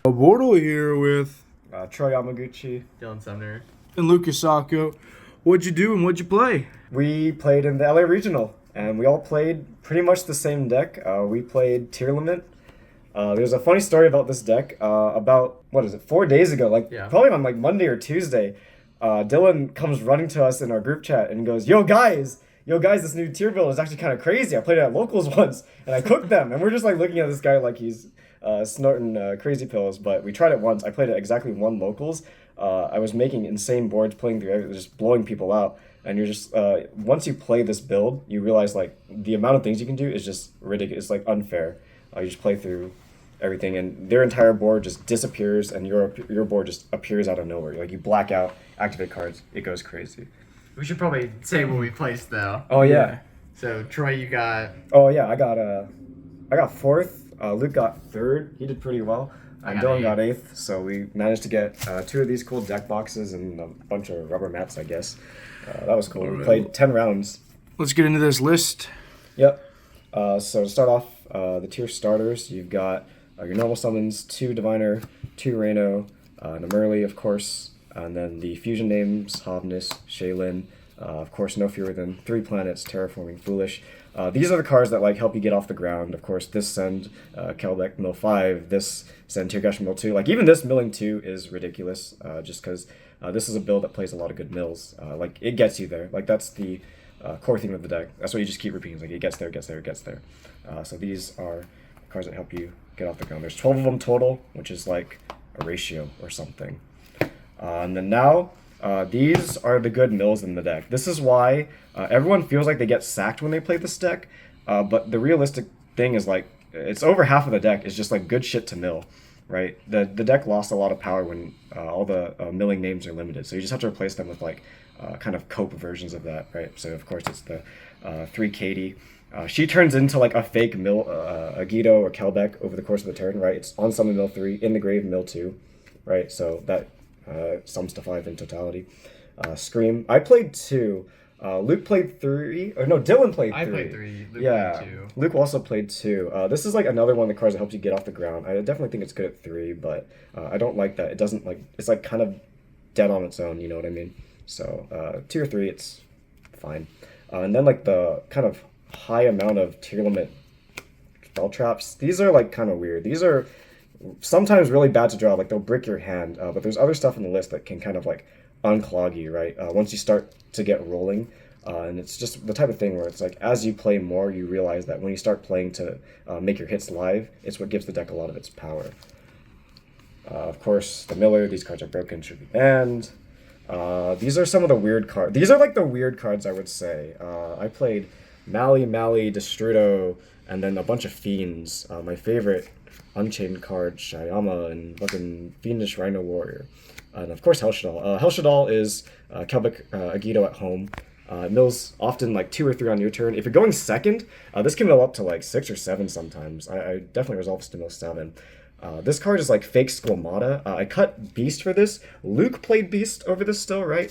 Bortle here with Troy Yamaguchi. Dylan Sumner. and Lucas Sacco. What'd you do and what'd you play? We played in the LA Regional, and we all played pretty much the same deck. We played Tearlaments. There's a funny story about this deck. About, 4 days ago, probably on like Monday or Tuesday, Dylan comes running to us in our group chat and goes, Yo guys, this new tier build is actually kind of crazy. I played it at locals once, and I cooked them. And we're just like looking at this guy like he's snorting crazy pills, but we tried it once. I played it exactly one locals. I was making insane boards, playing through everything, just blowing people out. And you're just, once you play this build, you realize like the amount of things you can do is just ridiculous. It's like unfair. You just play through everything, and their entire board just disappears, and your board just appears out of nowhere. Like you black out, activate cards, it goes crazy. We should probably say what we placed though. Oh yeah. So Troy, you got. Oh yeah, I got fourth. Luke got third. He did pretty well. Dylan got eighth. So we managed to get 2 of these cool deck boxes and a bunch of rubber mats, I guess. That was cool. We played 10 rounds. Let's get into this list. Yep. So to start off, the tier starters, you've got your normal summons, 2 Diviner, 2 Reno, Namurli, of course, and then the fusion names, Hovness, Shaylin, of course, no fewer than 3 planets, Terraforming Foolish. These are the cards that like help you get off the ground. Of course, this send Kelbeck Mill 5, this send Teargash Mill 2. Like even this milling 2 is ridiculous, just because this is a build that plays a lot of good mills. Like it gets you there. Like that's the core theme of the deck. That's what you just keep repeating. It's like it gets there, gets there, gets there. So these are cards that help you get off the ground. There's 12 of them total, which is like a ratio or something. And then now, these are the good mills in the deck. This is why everyone feels like they get sacked when they play this deck, but the realistic thing is like, it's over half of the deck is just like good shit to mill, right? The deck lost a lot of power when all the milling names are limited, so you just have to replace them with like kind of cope versions of that, right? So of course it's the 3 Katie. She turns into like a fake mill, a Guido or Kelbeck over the course of the turn, right? It's on summon mill 3, in the grave mill 2, right? So that sums to 5 in totality. Scream. I played 2. Luke played 3. Or no, Dylan played 3. I played 3. Luke yeah, played 2. Luke also played 2. This is like another one of the cards that helps you get off the ground. I definitely think it's good at 3, but I don't like that. It doesn't like, it's like kind of dead on its own, you know what I mean? So tier 3, it's fine. And then like the kind of high amount of Tearlaments spell traps. These are like kind of weird. These are sometimes really bad to draw. Like they'll brick your hand, but there's other stuff in the list that can kind of like unclog you, right? Once you start to get rolling, and it's just the type of thing where it's like as you play more, you realize that when you start playing to make your hits live, it's what gives the deck a lot of its power. Of course, the Miller. These cards are broken, should be banned. These are some of the weird cards. These are like the weird cards, I would say. I played Mali, Destrudo, and then a bunch of Fiends. My favorite Unchained card, Shyama, and fucking Fiendish Rhino Warrior. And of course, Helshadal. Helshadal is Kelbeck Agido at home. Mills often like 2 or 3 on your turn. If you're going second, this can mill up to like 6 or 7 sometimes. I definitely resolve this to mill 7. This card is like fake Squamata. I cut Beast for this. Luke played Beast over this still, right?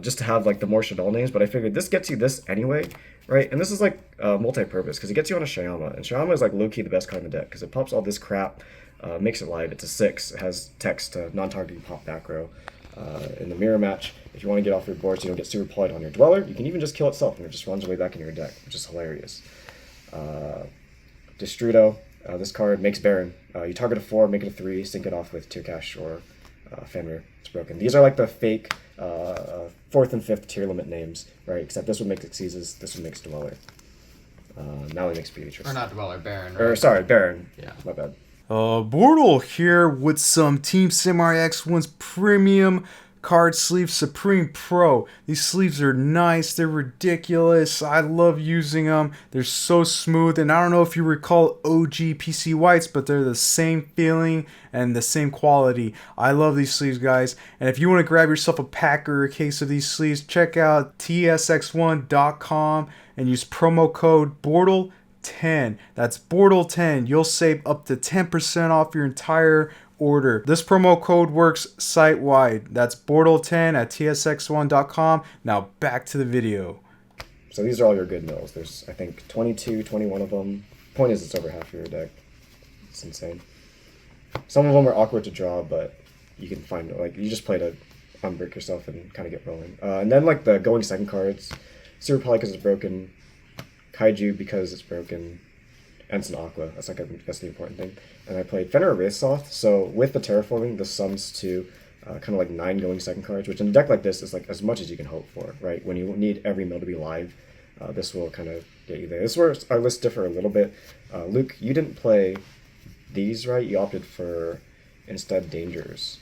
Just to have like the more Shadal names, but I figured this gets you this anyway, right? And this is like multi-purpose because it gets you on a Shyama, and Shyama is like low-key the best card in the deck because it pops all this crap, makes it live. It's a 6. It has text to non-targeting pop back row. In the mirror match, if you want to get off your board so you don't get super polyed on your Dweller, you can even just kill itself and it just runs away back into your deck, which is hilarious. Destrudo. This card makes Baron. You target a 4, make it a 3, sync it off with Tearcash or Fenrir. It's broken. These are like the fake 4th and 5th Tearlaments names, right? Except this would make Xyz's, this would make Dweller. Now he makes Beatrice. Or not Dweller, Baron. Right? Or sorry, Baron. Yeah. My bad. Bortle here with some Team Samurai X1's premium card sleeve Supreme Pro. These sleeves are nice, they're ridiculous, I love using them, they're so smooth, and I don't know if you recall OG PC Whites, but they're the same feeling and the same quality. I love these sleeves, guys, and if you want to grab yourself a pack or a case of these sleeves, check out tsx1.com and use promo code BORTLE10. That's BORTLE10. You'll save up to 10% off your entire order. This promo code works site-wide. That's BORTLE10 at tsx1.com. Now back to the video. So these are all your good mills. There's, I think, 22, 21 of them. Point is, it's over half of your deck. It's insane. Some of them are awkward to draw, but you can find like you just play to unbreak yourself and kind of get rolling. And then like the going second cards, Super Poly because it's broken, Kaiju because it's broken, and it's an Aqua. That's the important thing. And I played Fenrir Wraithsoth. So with the terraforming, this sums to kind of like 9 going second cards, which in a deck like this is like as much as you can hope for, right? When you need every mill to be live, this will kind of get you there. This is where our lists differ a little bit. Luke, you didn't play these, right? You opted for instead Dangers.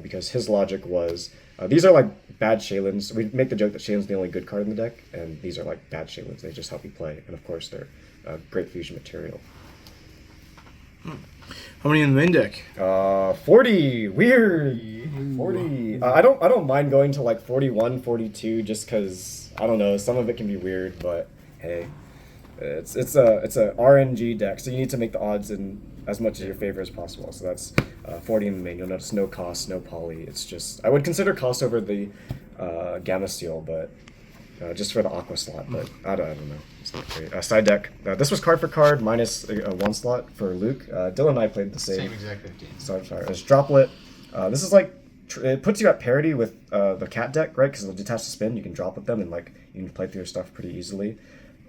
Because his logic was, these are like bad Shaylins. We make the joke that Shaylin's the only good card in the deck, and these are like bad Shaylins. They just help you play, and of course they're great fusion material. How many in the main deck? 40. Weird. 40. I don't mind going to like 41, 42, just because I don't know. Some of it can be weird, but hey, it's a RNG deck, so you need to make the odds in as much as your favor as possible. So that's 40 in the main. You'll notice no cost, no poly. It's just I would consider cost over the Gamma Seal, but just for the Aqua slot. But I don't know. It's not great. Side deck. This was card for card minus 1 slot for Luke. Dylan and I played the same. Same exact 15. Sorry. It's Droplet. This is like it puts you at parity with the cat deck, right? Because it'll detach the spin. You can drop with them, and like you can play through your stuff pretty easily.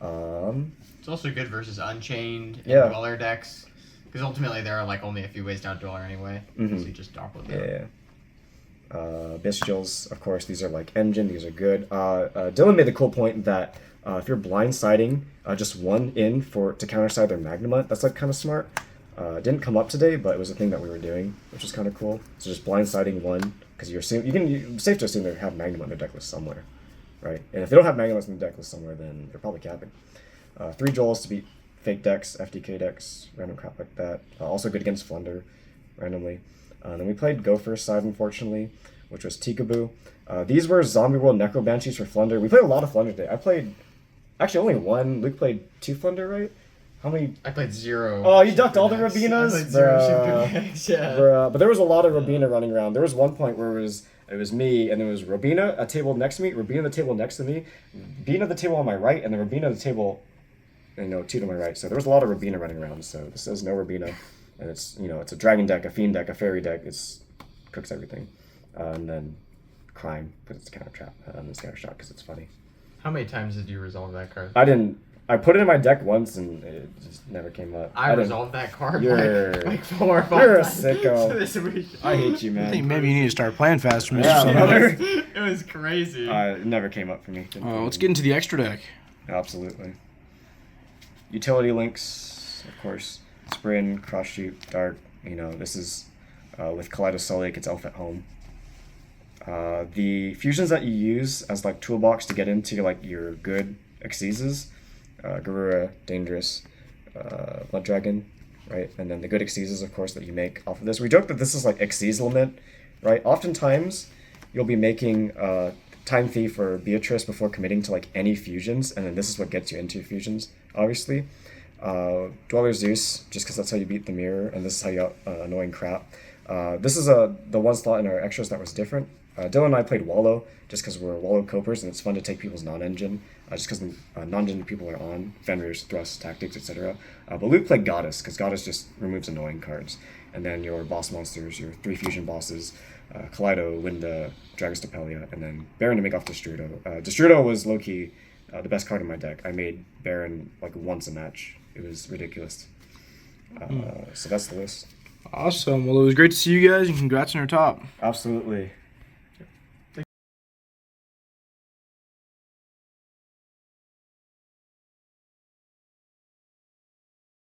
It's also good versus Unchained and Yeah. Dweller decks. Because ultimately there are like only a few ways to Dweller anyway. So you just drop with them. Yeah. Bestials, of course, these are like engine, these are good. Dylan made the cool point that if you're blindsiding just 1 in to counterside their Magnemite, that's like kind of smart. Didn't come up today, but it was a thing that we were doing, which is kind of cool. So just blindsiding 1, because you're safe to assume they have Magnemite in their deck list somewhere, right? And if they don't have Magnemites in their deck list somewhere, then they're probably capping. 3 Joels to beat fake decks, FDK decks, random crap like that. Also good against Flunder, randomly. Then we played Go First side, unfortunately, which was Tikaboo. These were Zombie World Necro Banshees for Flunder. We played a lot of Flunder today. I played, actually only 1. Luke played 2 Flunder, right? How many? I played 0. Oh, you ducked all the Shifter decks. Rabinas? I played 0 Bruh. Shifter decks, yeah. Bruh. But there was a lot of Rabina running around. There was one point where it was me, and there was Rabina, a table next to me, Rabina, the table next to me, Rabina, the table on my right, and then Rabina, the table, 2 to my right. So there was a lot of Rabina running around. So this is no Rabina, and it's it's a dragon deck, a fiend deck, a fairy deck. It's cooks everything, and then crime because it's counter trap, and it's counter shot because it's funny. How many times did you resolve that card? I didn't. I put it in my deck once, and it just never came up. I didn't- resolved that card You're- like 4 or 5 You're a times sicko. this week. I hate you, man. I think maybe you need to start playing faster, Mr. Yeah, Sumner. It was crazy. It never came up for me. Let's get into the extra deck. Absolutely. Utility links, of course. Sprint, cross shoot, dart. This is with Kaleidosolic, it's Elf at Home. The fusions that you use as like toolbox to get into like your good Xyzes, Garura, Dangerous, Blood Dragon, right? And then the good Xyzes, of course, that you make off of this. We joke that this is like Xyz limit, right? Oftentimes, you'll be making Time Thief or Beatrice before committing to like any fusions, and then this is what gets you into fusions, obviously. Dweller Zeus, just because that's how you beat the mirror, and this is how you out annoying crap. This is the 1 slot in our extras that was different. Dylan and I played Wallow, just because we're Wallow copers, and it's fun to take people's non-engine, just because non-engine people are on, Fenrir's, Thrust, Tactics, etc. But Luke played Goddess, because Goddess just removes annoying cards. And then your boss monsters, your 3 fusion bosses, Kaleido, Linda, Dragostapelia, and then Baron to make off Destrudo. Destrudo was low-key the best card in my deck. I made Baron like once a match. It was ridiculous. So that's the list. Awesome. Well, it was great to see you guys, and congrats on your top. Absolutely.